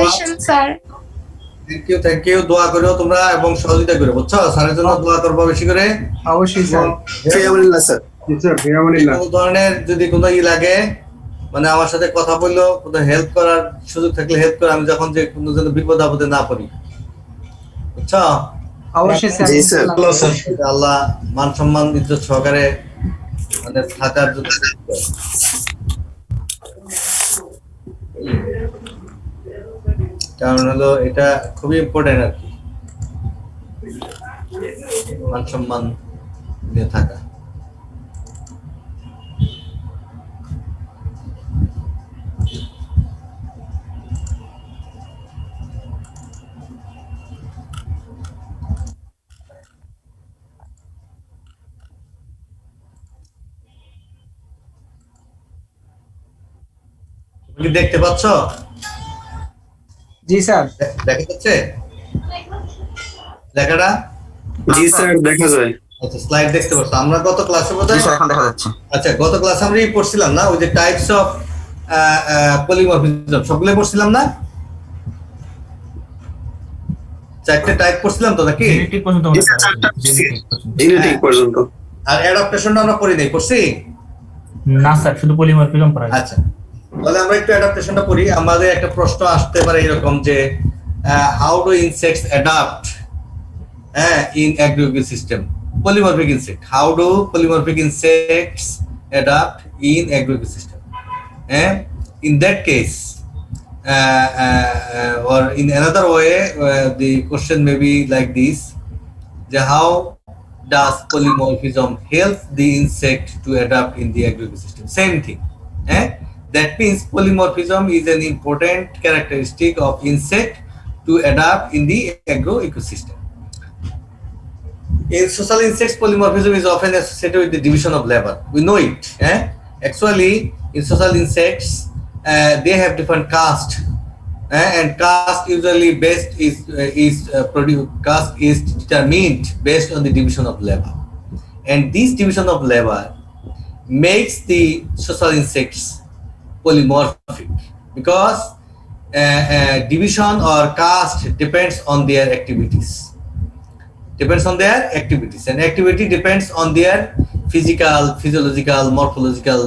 Congratulations, sir. Thank you দোয়া করো তোমরা এবং সহযোগিতা করো বুঝছো স্যারের জন্য দোয়া করবো বেশি করে অবশ্যই স্যার। ফিয়ামানিল্লাহ স্যার। জি স্যার, ফিয়ামানিল্লাহ। কোনো ধরনের যদি কোনো লাগে মানে আমার সাথে কথা বললো কোনো হেল্প করার সুযোগ থাকলে হেল্প করে আমি যখন যে কোনো যেন বিপদ আপদে না পড়ি বুঝছো অবশ্যই স্যার। জি স্যার। আল্লাহ মান সম্মান ইজ্জত সহকারে মানে থাকার জন্য কারণ হলো এটা খুবই ইম্পর্টেন্ট আর কি মান সম্মান নিয়ে থাকা তুমি দেখতে পাচ্ছ জি স্যার। দেখা যাচ্ছে লেখাটা জি স্যার, দেখা যায়। আচ্ছা স্লাইড দেখতে পাচ্ছ আমরা গত ক্লাসে বোধহয় এখন দেখা যাচ্ছে। আচ্ছা গত ক্লাসে আমরা পড়ছিলাম না ওই যে টাইপস অফ পলিমরফিজম সবগুলো পড়ছিলাম না চারটে টাইপ পড়ছিলাম তো নাকি জেনেটিক পর্যন্ত জি স্যার, চারটা জেনেটিক পর্যন্ত। আর অ্যাডাপ্টেশনটা আমরা পড়ি নাই পড়ছি না স্যার শুধু পলিমরফিজম পড়া আছে। আচ্ছা তাহলে আমরা একটু অ্যাডাপ্টেশনটা পড়ি আমাদের একটা প্রশ্ন আসতে পারে এরকম যে how do insects adapt in agro-ecosystem polymorphic insect how do polymorphic insects adapt in agro-ecosystem in that case or in another way the question may be like this how does polymorphism help the insect to adapt in the agro-ecosystem same thing that means polymorphism is an important characteristic of insect to adapt in the agro-ecosystem. In social insects, polymorphism is often associated with the division of labor. We know it. Actually, in social insects, they have different caste, and caste usually caste is determined based on the division of labor, and this division of labor makes the social insects polymorphic because division or caste depends on their activities. And activity depends on their physical, physiological, morphological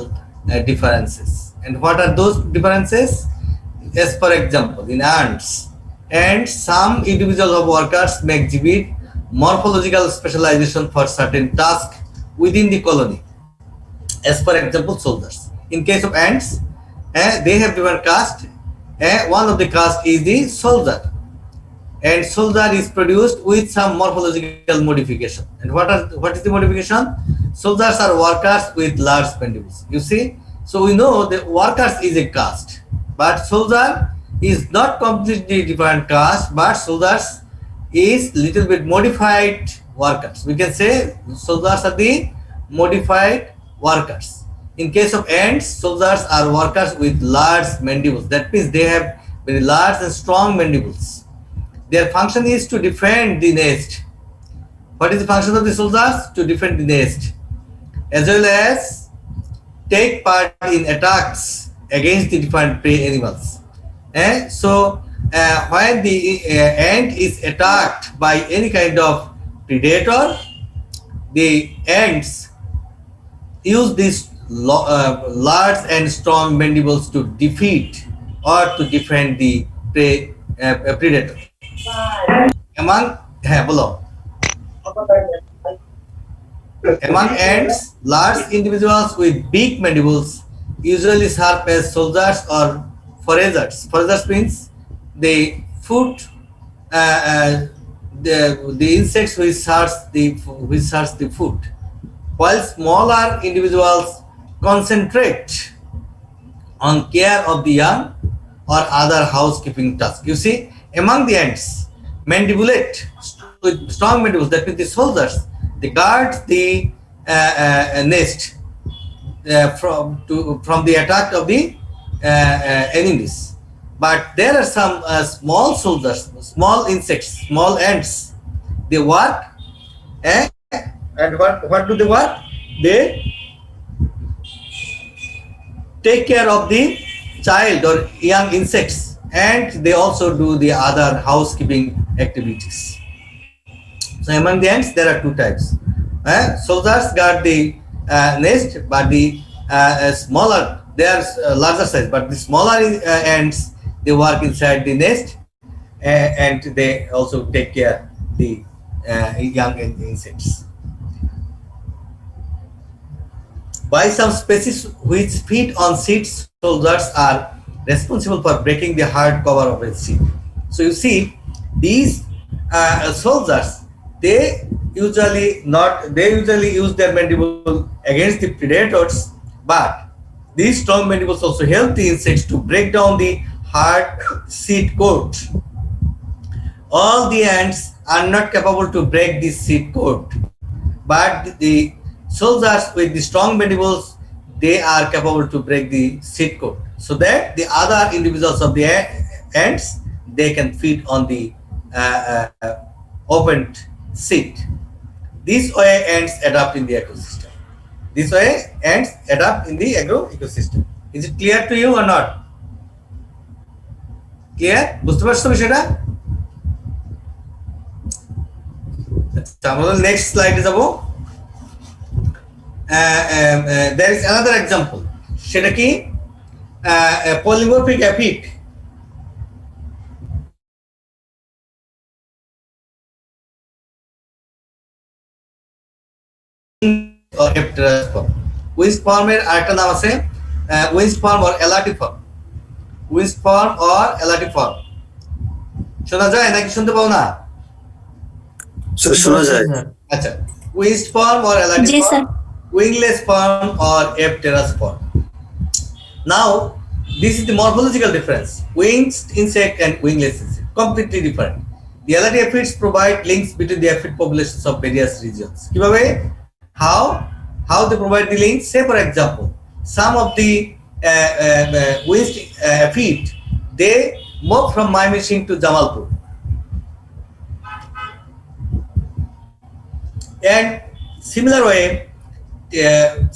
differences. And what are those differences? As for example, in ants, and some individuals of workers may exhibit morphological specialization for certain tasks within the colony. As for example, soldiers. In case of ants, they have different caste. One of the caste is the soldier. And soldier is produced with some morphological modification. And what is the modification? Soldiers are workers with large mandibles. You see, so we know that workers is a caste, but soldier is not completely different caste, but soldiers is little bit modified workers. We can say soldiers are the modified workers. In case of ants, soldiers are workers with large mandibles. That means they have very large and strong mandibles. Their function is to defend the nest. What is the function of the soldiers? To defend the nest, as well as take part in attacks against the different prey animals. So when the ant is attacked by any kind of predator, the ants use these large and strong mandibles to defeat or to defend the prey predator. Among ants, large individuals with big mandibles usually serve as soldiers or foragers. Foragers means they food the insects which search the food, while smaller individuals concentrate on care of the young or other housekeeping tasks. You see, among the ants, mandibulate with strong mandibles, that means the soldiers, they guard the nest from the attack of the enemies. But there are some small soldiers, small insects, small ants. They work, and what do they work? They take care of the child or young insects and they also do the other housekeeping activities. So among the ants, there are two types. Soldiers guard the nest, but the smaller, they are larger size, but the smaller ants, they work inside the nest, and they also take care the young insects. By some species which feed on seeds, soldiers are responsible for breaking the hard cover of a seed. So you see, these soldiers, they usually use their mandible against the predators, but these strong mandibles also help the insects to break down the hard seed coat. All the ants are not capable to break this seed coat, but the soldiers with the strong mandibles, they are capable to break the seed coat, so that the other individuals of the ants, they can feed on the opened seed. This way ants adapt in the ecosystem. This way ants adapt in the agro ecosystem. Is it clear to you or not? Clear? বুঝতে পারছো বিষয়টা? আচ্ছা, আমরা next স্লাইডে যাব। There is another example. সেটা কি? Polymorphic aphid. Or Epterasperm. Winsperm এর আরেকটা নাম আছে Winsperm or Elatiform. Winsperm or Elatiform. শোনা যায় নাকি শুনতে পাও না? শোনা যায়। আচ্ছা, Winsperm or Elatiform, wingless sperm or Epterasperm. Now, this is the morphological difference. Winged insect and wingless insect, completely different. The elati aphids provide links between the aphid populations of various regions. কিভাবে? How they provide the links? Say for example, some of the winged aphid, they move from Mymensingh to Jamalpur, and similar way,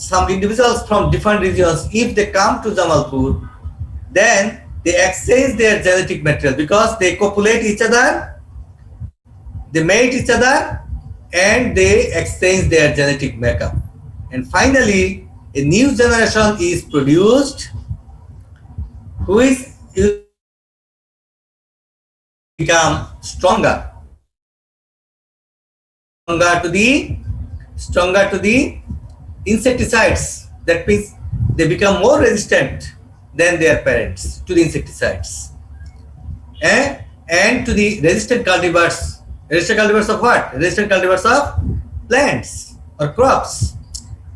some individuals from different regions, if they come to Jamalpur, then they exchange their genetic material because they copulate each other, they mate each other, and they exchange their genetic makeup. And finally, a new generation is produced who is become stronger to the insecticides. That means they become more resistant than their parents to the insecticides, and to the resistant cultivars. Resistant cultivars of what? Resistant cultivars of plants or crops,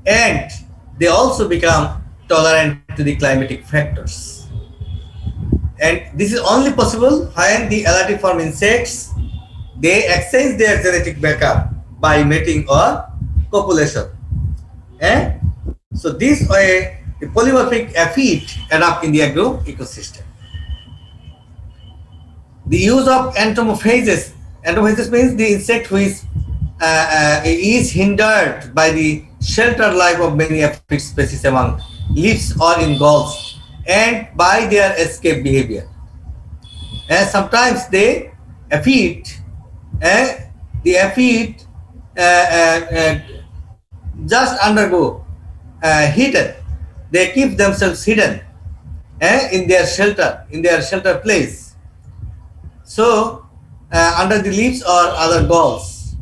and they also become tolerant to the climatic factors. And this is only possible when the elatiform insects, they exchange their genetic makeup by mating or copulation. So this way, the polymorphic aphid adapt in the agro ecosystem. The use of entomophages. Entomophages means the insect who is hindered by the shelter life of many aphid species among leaves or in galls, and by their escape behavior. And sometimes the aphid just undergo hidden. They keep themselves hidden in their shelter place. So under the leaves or other galls,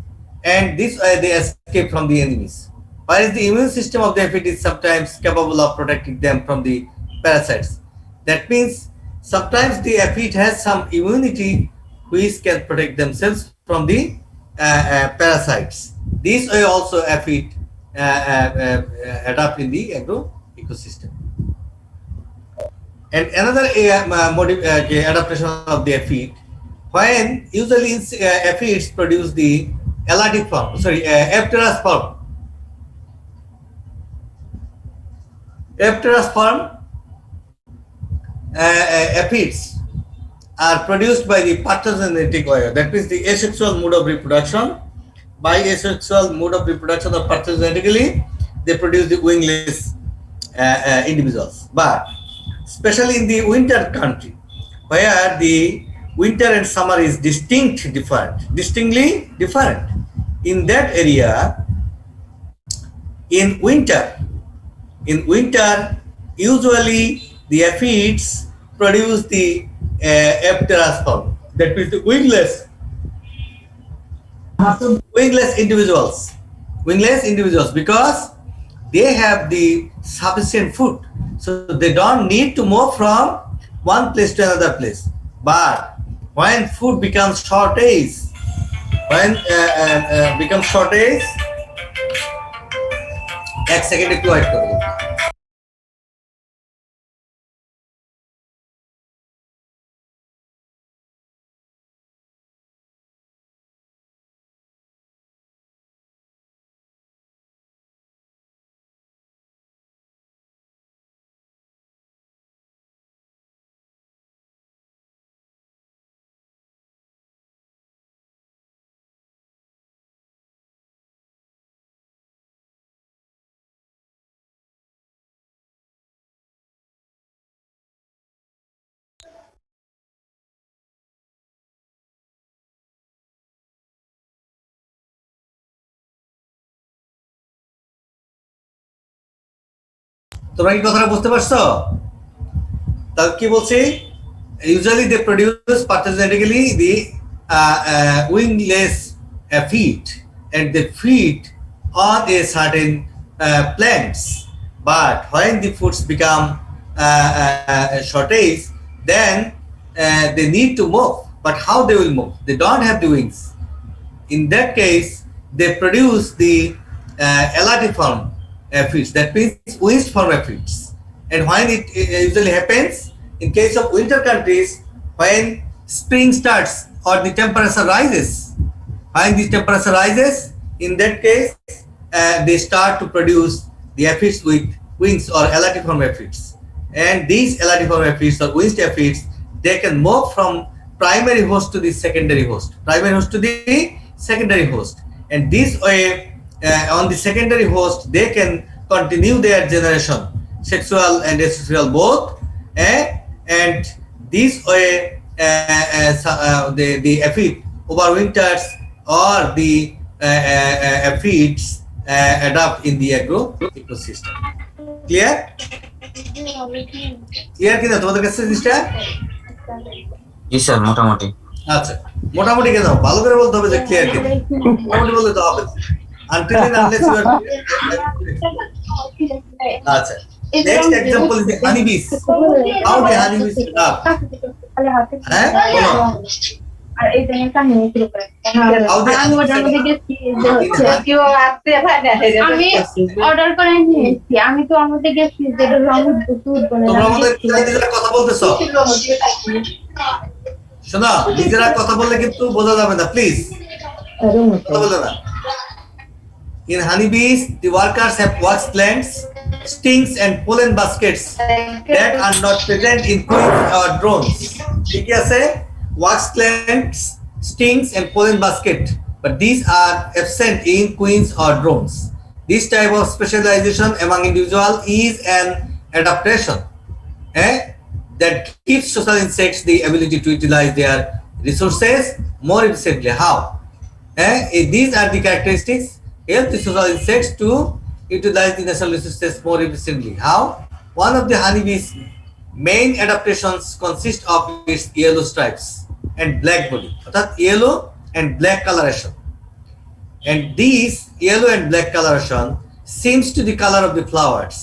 and this way they escape from the enemies. Whereas the immune system of the aphid is sometimes capable of protecting them from the parasites. That means sometimes the aphid has some immunity which can protect themselves from the parasites. This way also aphid adapt in the agro ecosystem. And another adaptation of the aphid, when usually aphids produce the elatiform, Epterasperm. Epterasperm aphids are produced by the parthenogenetic way. That means the asexual mode of reproduction. By asexual mode of reproduction or parthenogenetically, they produce the wingless individuals. But especially in the winter country, where the winter and summer is distinctly different. In that area, in winter, usually the aphids produce the epterasperm, that means the wingless individuals, because they have the sufficient food, so they don't need to move from one place to another place. But when food becomes shortage, when becomes shortage, এক second একটু wait করো। তোমরা কি কথাটা বুঝতে পারছো? তাহলে কি বলছি, usually they produce pathologically the wingless feet, and they feed on a certain plants. But when the foods become shortage, then they need to move. But how they will move? They don't have the wings. In that case, they produce the elatiform aphids, that means winged form aphids. And when it usually happens in case of winter countries, when spring starts or the temperature rises, in that case they start to produce the aphids with wings or elatiform aphids. And these elatiform aphids or winged aphids, they can move from primary host to the secondary host, and this way on the secondary host they can continue their generation, sexual and asexual both, and this way the aphid overwinters, or the aphids adapt in the agro ecosystem. Clear কিনা তোমাদের কাছে জিনিসটা? জি sir, মোটামুটি। আচ্ছা, মোটামুটি কেন, ভালো করে বলতে হবে যে ক্লিয়ার কিনা। মোটামুটি বললে তো হবে, until and unless you are আচ্ছা, next example is the honeybees. How the honeybees adapt? হ্যাঁ, আর এই জন্য কাহিনী শুরু করে আমি ওটার মধ্যে গেছি যে হচ্ছে কেউ আসতে পারে আমি অর্ডার করে নিয়েছি, আমি তো ওর মধ্যে গেছি যেটা রং দুধ বলে তোমরা আমাদের নিজেরা কথা বলতেছো, শোনো, নিজেরা কথা বললে কিন্তু বোঝা যাবে না, প্লিজ কথা বলতে না। In honeybees, the workers have wax glands, stings, and pollen baskets that are not present in queens or drones. ঠিক আছে? Wax glands, stings, and pollen basket, but these are absent in queens or drones. This type of specialization among individuals is an adaptation that gives social insects the ability to utilize their resources more efficiently. How? These are the characteristics help the social insects to utilize the natural resources more efficiently. How? One of the honeybees' main adaptations consists of its yellow stripes and black body, অর্থাৎ yellow and black coloration. And these yellow and black coloration seems to the color of the flowers.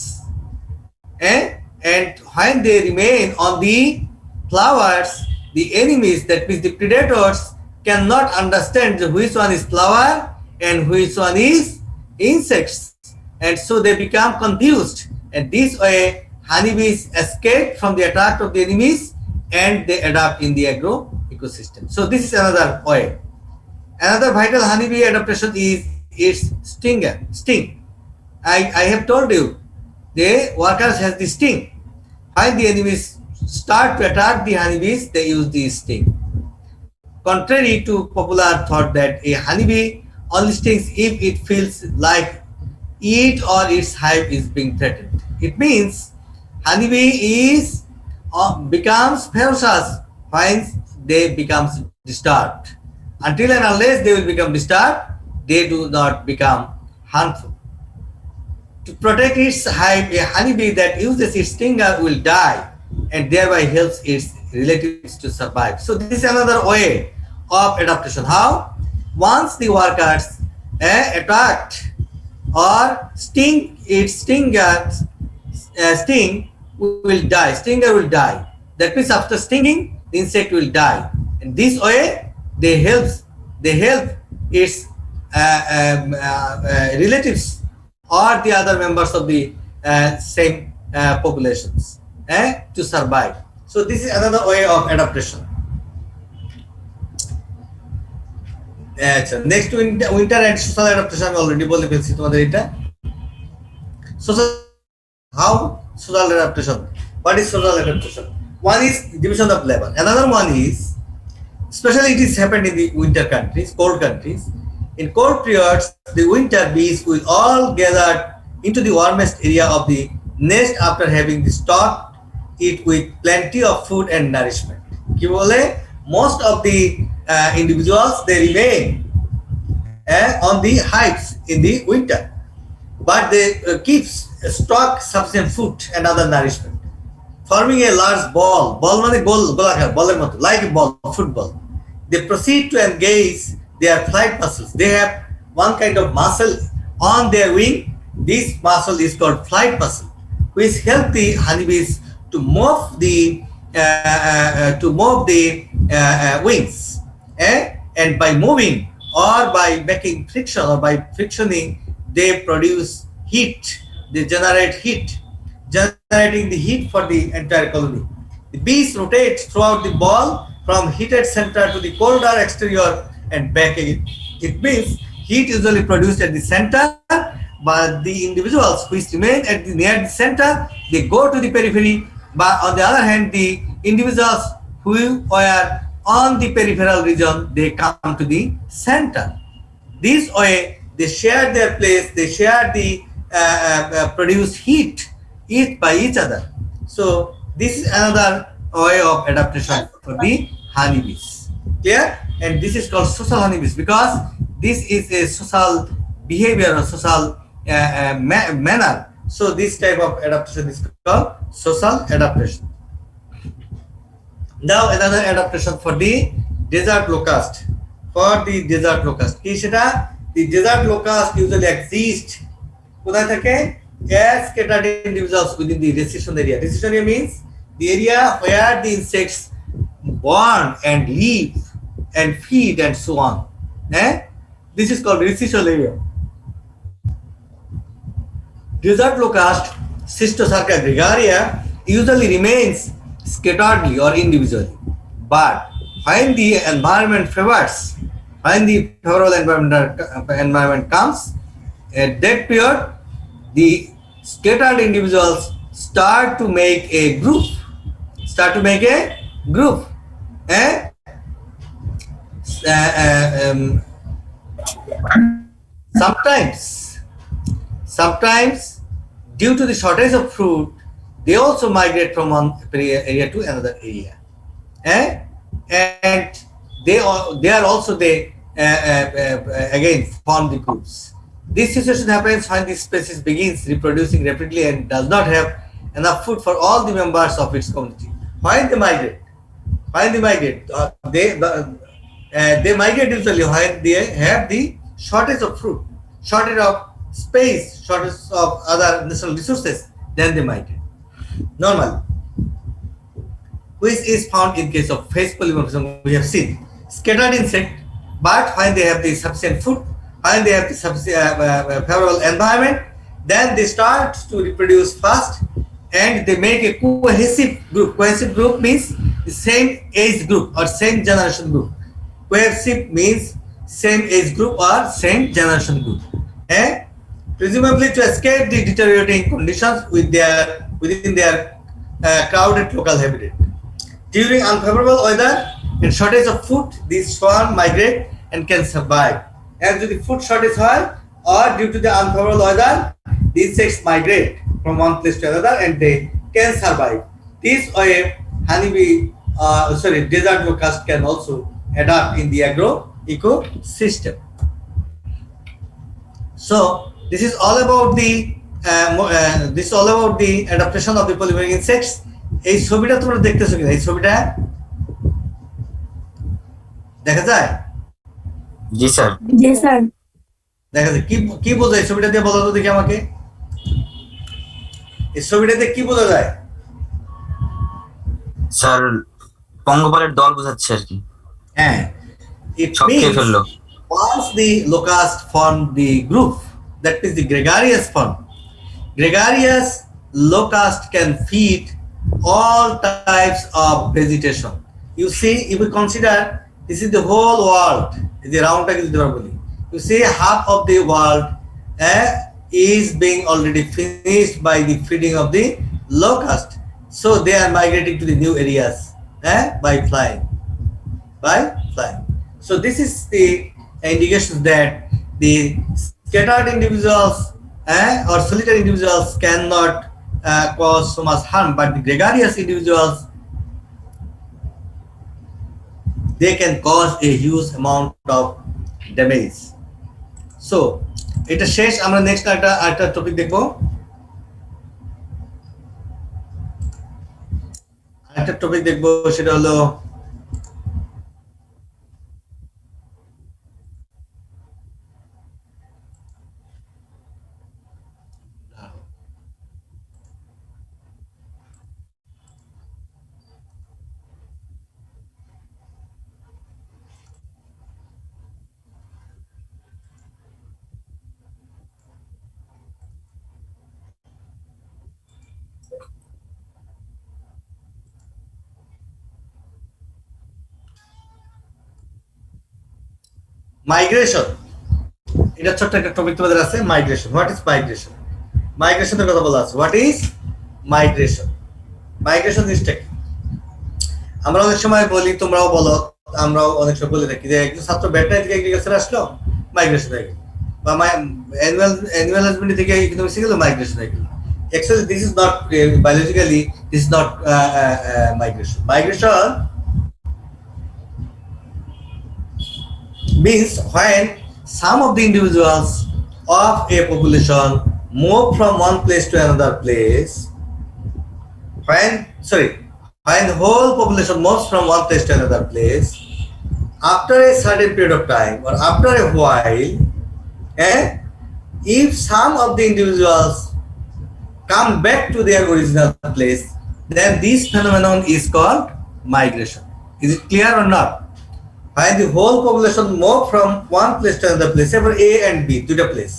And when they remain on the flowers, the enemies, that means the predators, cannot understand which one is flower and which one is insects, and so they become confused, and this way honeybees escape from the attack of the enemies and they adapt in the agro ecosystem. So this is another way. Another vital honeybee adaptation is its sting. I have told you, the workers has the sting. When the enemies start to attack the honeybees, they use the sting. Contrary to popular thought that a honeybee only stings if it feels like it or its hive is being threatened. It means honeybee becomes ferocious when they become disturbed. Until and unless they will become disturbed, they do not become harmful. To protect its hive, a honeybee that uses its stinger will die and thereby helps its relatives to survive. So this is another way of adaptation. How? Once the workers attacked or sting, its sting will die. Stinger will die. That means after stinging, the insect will die. And this way, they help its relatives or the other members of the same populations to survive. So this is another way of adaptation. Next, winter and social adaptation আমি already বলে ফেলছি তোমাদের এটা. Social, how social adaptation? What is social adaptation? One is division of labor. Another one is, especially it is happened in the winter countries, cold countries. In cold periods, the winter bees will all gather into the warmest area of the nest after having stocked it with plenty of food and nourishment. কি বলে? Most of the individuals, they remain on the hives in the winter, but they keep stock sufficient food and other nourishment, forming a large ball. Ball মানে গোল গোলাকার বলের মতো, like a ball, football. They proceed to engage their flight muscles. They have one kind of muscle on their wing. This muscle is called flight muscle, which help the honeybees to move the wings. And by moving or by making friction or by frictioning, they produce heat. They generate heat, generating the heat for the entire colony. The bees rotate throughout the ball from heated center to the colder exterior and back again. It means heat usually produced at the center, but the individuals which remain at the near the center, they go to the periphery. But on the other hand, the individuals who were on the peripheral region, they come to the center. This way, they share their place, they share the produce heat by each other. So this is another way of adaptation for the honeybees. Clear? And this is called social honeybees because this is a social behavior or social manner. So this type of adaptation is called social adaptation. Now another adaptation for the desert locust. For the desert locust, the desert locust usually exist কোথায় থাকে? As scattered individuals within the recession area. Recession area means the area where the insects born and live and feed and so on. This is called recession area. Desert locust, Cystosarca gregaria, usually remains scatteredly or individually. But when the environment favors, when the favorable environment comes, at that period, the scattered individuals start to make a group. Sometimes, due to the shortage of food, they also migrate from one area to another area, and they are also again form the groups. This situation happens when the species begins reproducing rapidly and does not have enough food for all the members of its community. When they migrate, they migrate usually when they have the shortage of food, shortage of space, shortage of other natural resources. Then they migrate normally, which is found in case of phase polymorphism. We have seen scattered insect, but when they have the sufficient food, when they have the favorable environment, then they start to reproduce fast and they make a cohesive group. Cohesive group means the same age group or same generation group. Cohesive means same age group or same generation group. Presumably to escape the deteriorating conditions within their crowded local habitat. During unfavorable weather and shortage of food, these swarm migrate and can survive. And due to food shortage or due to the unfavorable weather, the insects migrate from one place to another and they can survive. This way, honeybee desert locust can also adapt in the agro ecosystem. So this is all about the adaptation of the polymorphic insects. এই ছবিটা তোমরা দেখতেছো কিনা? এই ছবিটা দেখা যায়? জি sir. জি sir. দেখা যায় কি কি বোঝায় এই ছবিটা দিয়ে বলো তো দেখি আমাকে। এই ছবিটাতে কি বোঝা যায়? স্যার পঙ্গপালের দল বোঝাচ্ছে আর কি। হ্যাঁ, it সব খেয়ে means ফেললো। once the locust form the group, that means the gregarious form. Gregarious locust can feed all types of vegetation. You see, if we consider this is the whole world, the round tag is normally. You see, half of the world is being already finished by the feeding of the locust. So they are migrating to the new areas by flying. So this is the indication that the scattered individuals or solitary individuals cannot cause so much harm, but the gregarious individuals, they can cause a huge amount of damage. So এটা শেষ, আমরা next একটা topic দেখবো। একটা topic দেখবো, সেটা হলো migration. এটা ছোট্ট একটা টপিক তোমাদের আছে, মাইগ্রেশন। What is migration? মাইগ্রেশনের কথা বলা আছে। What is migration? মাইগ্রেশন জিনিসটা কি? আমরা অনেক সময় বলি, তোমরাও বলো, আমরাও অনেক সময় বলে থাকি যে একজন ছাত্র ভেটেরিনারি থেকে এগ্রিকালচার আসলো, মাইগ্রেশন হয়ে গেল, বা অ্যানিমাল হাজবেন্ডারি থেকে ইকোনমিক্সে গেল, মাইগ্রেশন হয়ে গেল। Actually, this is not biologically. This is not migration. Migration means when some of the individuals of a population move from one place to another place. When the whole population moves from one place to another place, after a certain period of time or after a while, if some of the individuals come back to their original place, then this phenomenon is called migration. Is it clear or not? When the whole population move from one place to another place, say for A and B, to the place.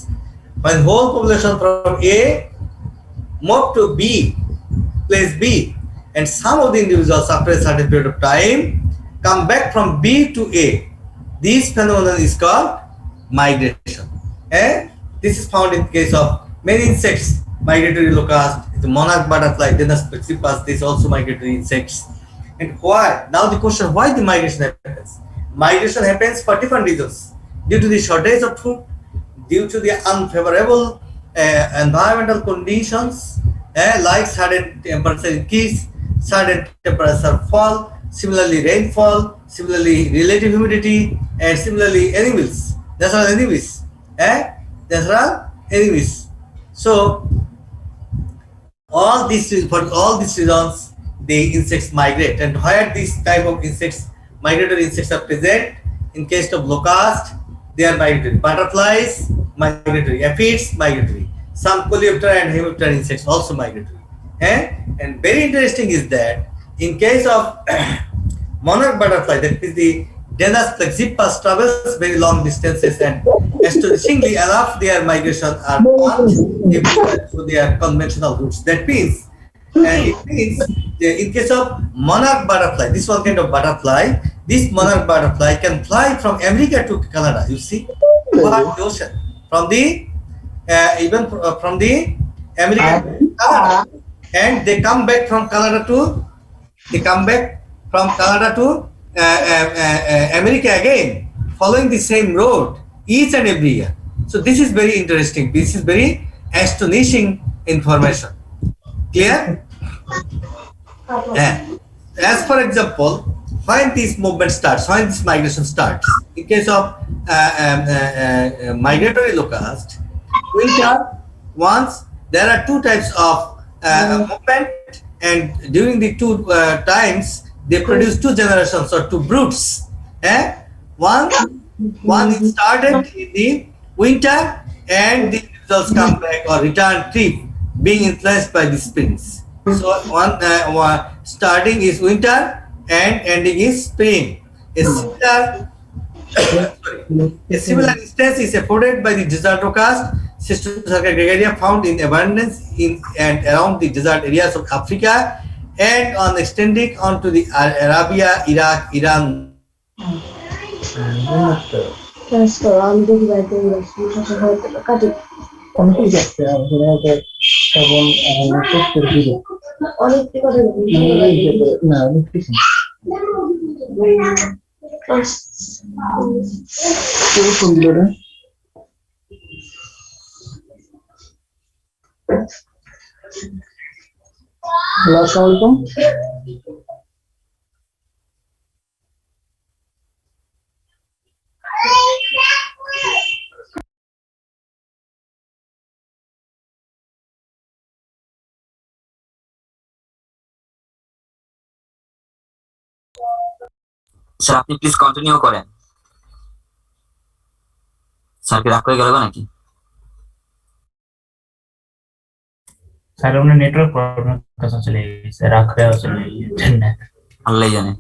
When whole population from A move to B, place B, and some of the individuals after a certain period of time come back from B to A, this phenomenon is called migration. This is found in case of many insects. Migratory locust, the monarch butterfly, genus Plexippus, these also migratory insects. And why? Now the question, why the migration happens? Migration happens for different reasons. Due to the shortage of food, due to the unfavorable environmental conditions, like sudden temperature increase, sudden temperature fall, similarly rainfall, similarly relative humidity, and similarly enemies. That's all enemies. That's all enemies. So for all these reasons, the insects migrate. And where these type of insects, migratory insects, are present? In case of locust, they are migratory. Butterflies, migratory. Aphids, migratory. Some coleoptera and hemiptera insects also migratory. And very interesting is that in case of monarch butterfly, that is the genus Plexippus, travels very long distances, and astonishingly enough, their migration are not to their conventional routes. That means, it means in case of monarch butterfly, this one kind of butterfly, this monarch butterfly can fly from America to Canada. You see, over the ocean, from the from the America to Canada, and they come back from Canada to America again, following the same road each and every year. So this is very interesting. This is very astonishing information. Clear? as for example, when this movement starts, when this migration starts, in case of migratory locust, winter, once there are two types of movement, and during the two times they produce two generations or two broods. Eh? One, one is started in the winter, and the individuals come back or return trip, being influenced by the springs. So one starting is winter and ending is spring. A similar instance is afforded by the desert locust, Cysticerca gregaria, found in abundance in and around the desert areas of Africa and on extending onto the Arabia, Iraq, Iran. Assalamualaikum. Sir আপনি please continue করেন। Sir কি রাগ করে গেল নাকি? Sir আপনার network problem কাছে চলে গেছে, রাখরে চলে গেছে। আল্লাহ জানে।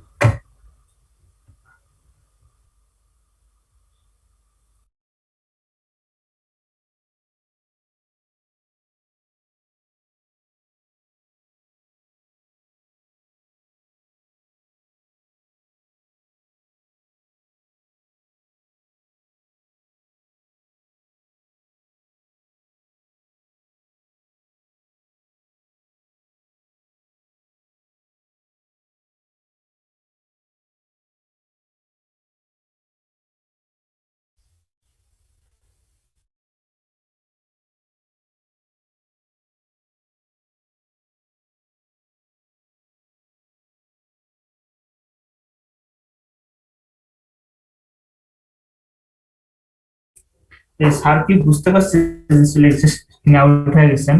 স্যার কি বুঝতে পারছেন চলে গেছে, তিনি আউট হয়ে গেছেন?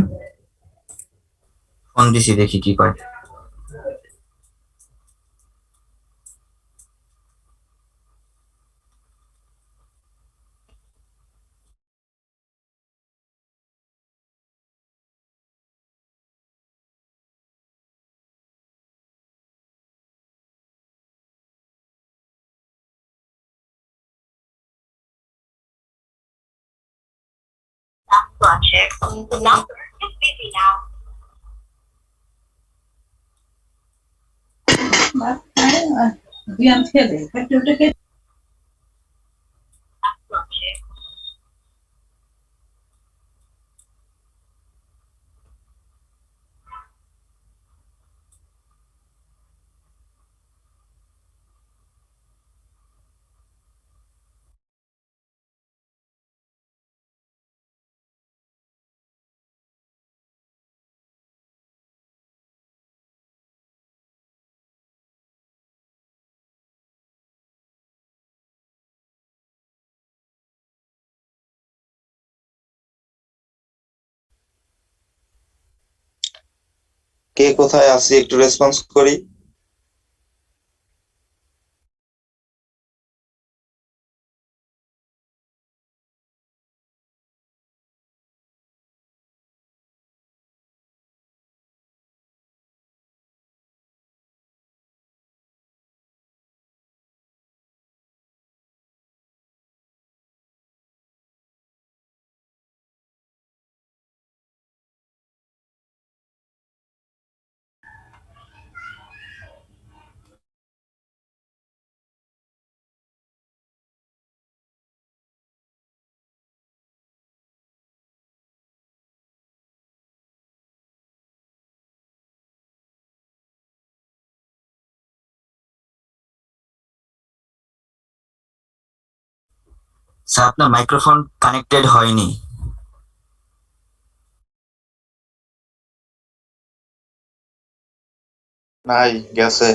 ফোন দিছি, দেখি কি কয়। The number is busy now. কে কোথায় আছি একটু রেসপন্স করি। স্যার আপনার মাইক্রোফোন কানেক্টেড হয়নি। নাই, গেছে।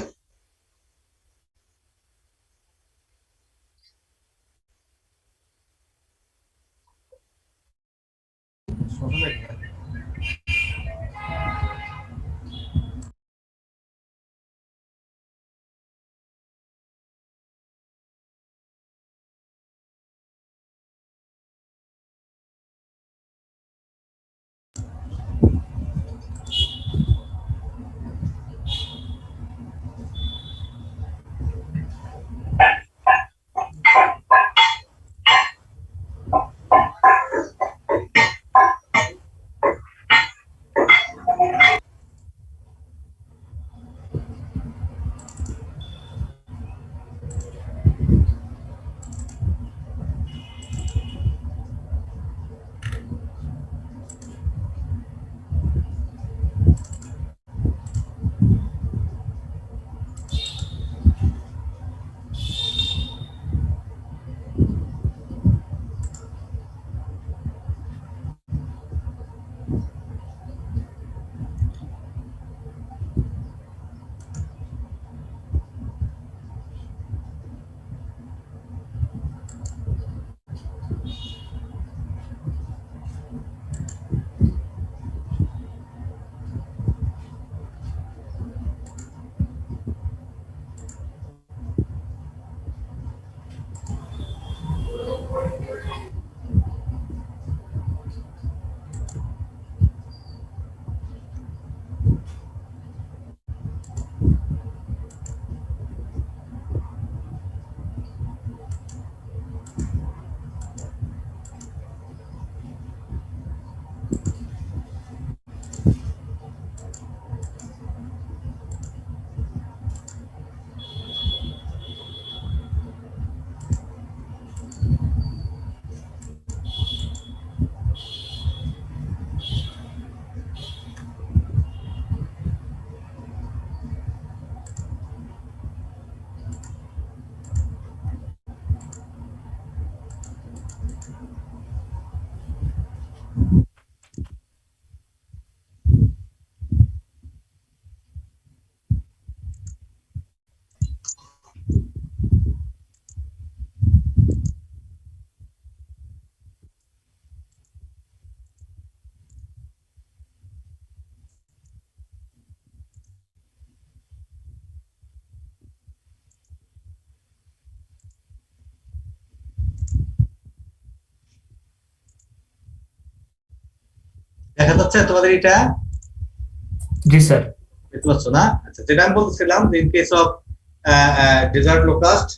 দেখা যাচ্ছে তোমাদের এটা? জি স্যার। দেখতে পাচ্ছ না? আচ্ছা, যেটা আমি বলছিলাম যে in case of desert locust,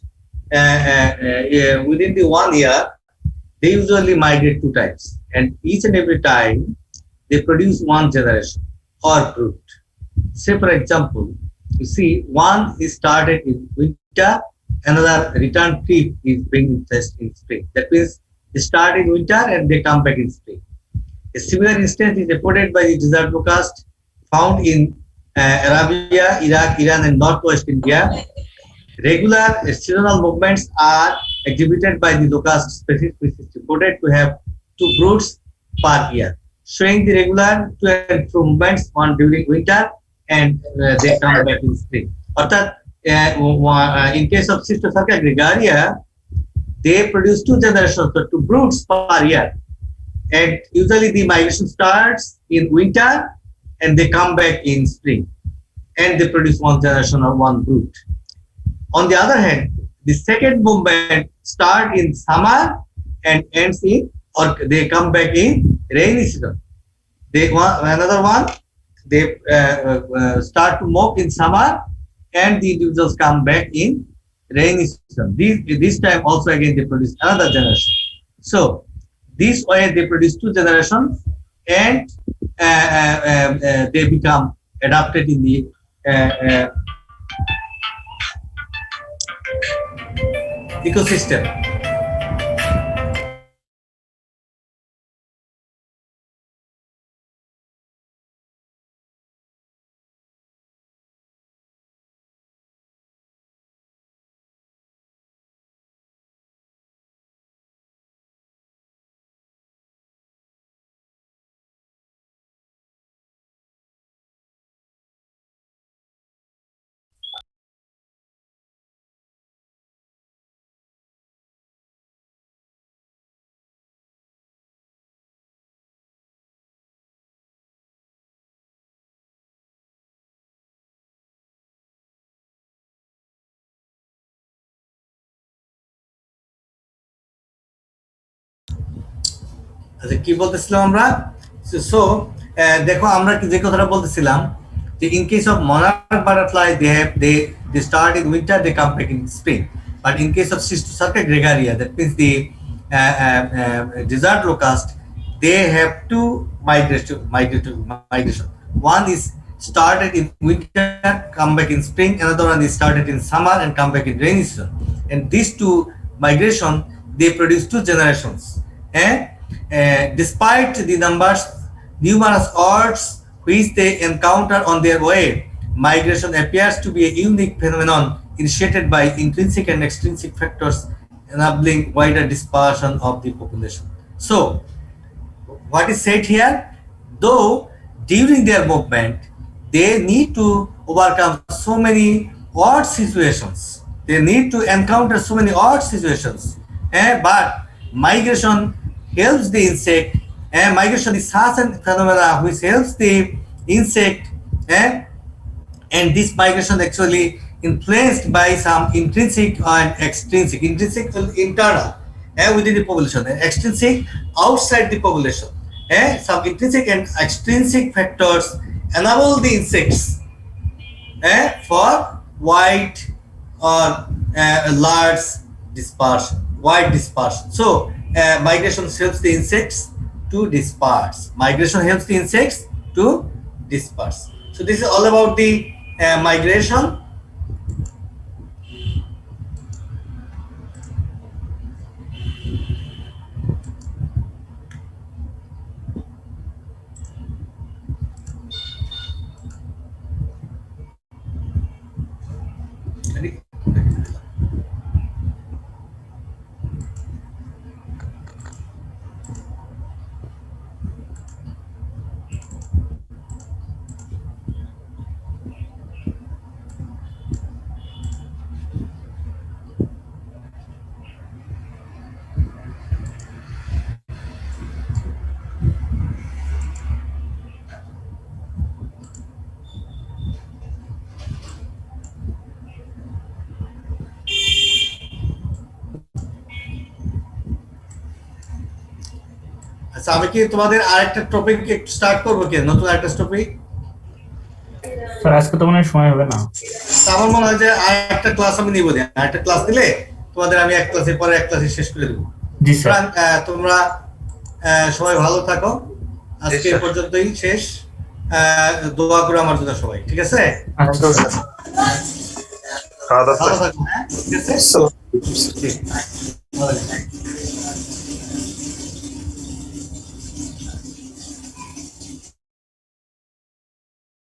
within the 1 year they usually migrate 2 times, and each and every time they produce one generation or brood. Say for example, you see one is started in winter, another return trip is being placed in spring. That means they start in winter and they come back in spring. A similar instance is reported by the desert locust found in Arabia, Iraq, Iran, and northwest India. Regular seasonal movements are exhibited by the locust species, which is reported to have 2 broods per year, showing the regular to and fro movements one during winter and they come back in spring. অর্থাৎ in case of Cysticerca gregaria, they produce 2 generations, so 2 broods per year. And usually the migration starts in winter and they come back in spring and they produce one generation or one brood. On the other hand, the second movement start in summer and ends in, or they come back in rainy season. They another one, they start to move in summer and the individuals come back in rainy season. This time also again they produce another generation. So this way they produce 2 generations and they become adapted in the ecosystem. আচ্ছা কি বলতেছিলাম আমরা? So দেখো আমরা যে কথাটা বলতেছিলাম যে in case of monarch butterfly they start in winter, they come back in spring, but in case of Circa gregaria, that means the desert locust, they have two migration. One is started in winter, come back in spring. Another one is started in summer and come back in rainy season. And these two migration, they produce two generations. Despite the numerous odds which they encounter on their way, migration appears to be a unique phenomenon initiated by intrinsic and extrinsic factors enabling wider dispersion of the population. So, what is said here? Though during their movement, they need to overcome so many odd situations. They need to encounter so many odd situations. But migration helps the insect. Migration is such a phenomena which helps the insect. And this migration actually influenced by some intrinsic and extrinsic. Intrinsic internal within the population, and extrinsic outside the population. Some intrinsic and extrinsic factors enable the insects for wide or large dispersion, wide dispersion. So migration helps the insects to disperse. Migration helps the insects to disperse. So this is all about the migration. আচ্ছা আমি কি তোমাদের আরেকটা topic একটু start করবো কি, নতুন আরেকটা টপিক? স্যার আজকে তো মনে হয় সময় হবে না। আমার মনে হয় যে আরেকটা ক্লাস আমি নিব, আরেকটা ক্লাস দিলে তোমাদের আমি এক ক্লাসের পরে এক ক্লাসে শেষ করে দেবো। জি স্যার। তোমরা সবাই ভালো থাকো, আজকে এই পর্যন্তই শেষ। দোয়া করো আমার জন্য সবাই, ঠিক আছে? আচ্ছা ভালো থাকো, ঠিক আছে?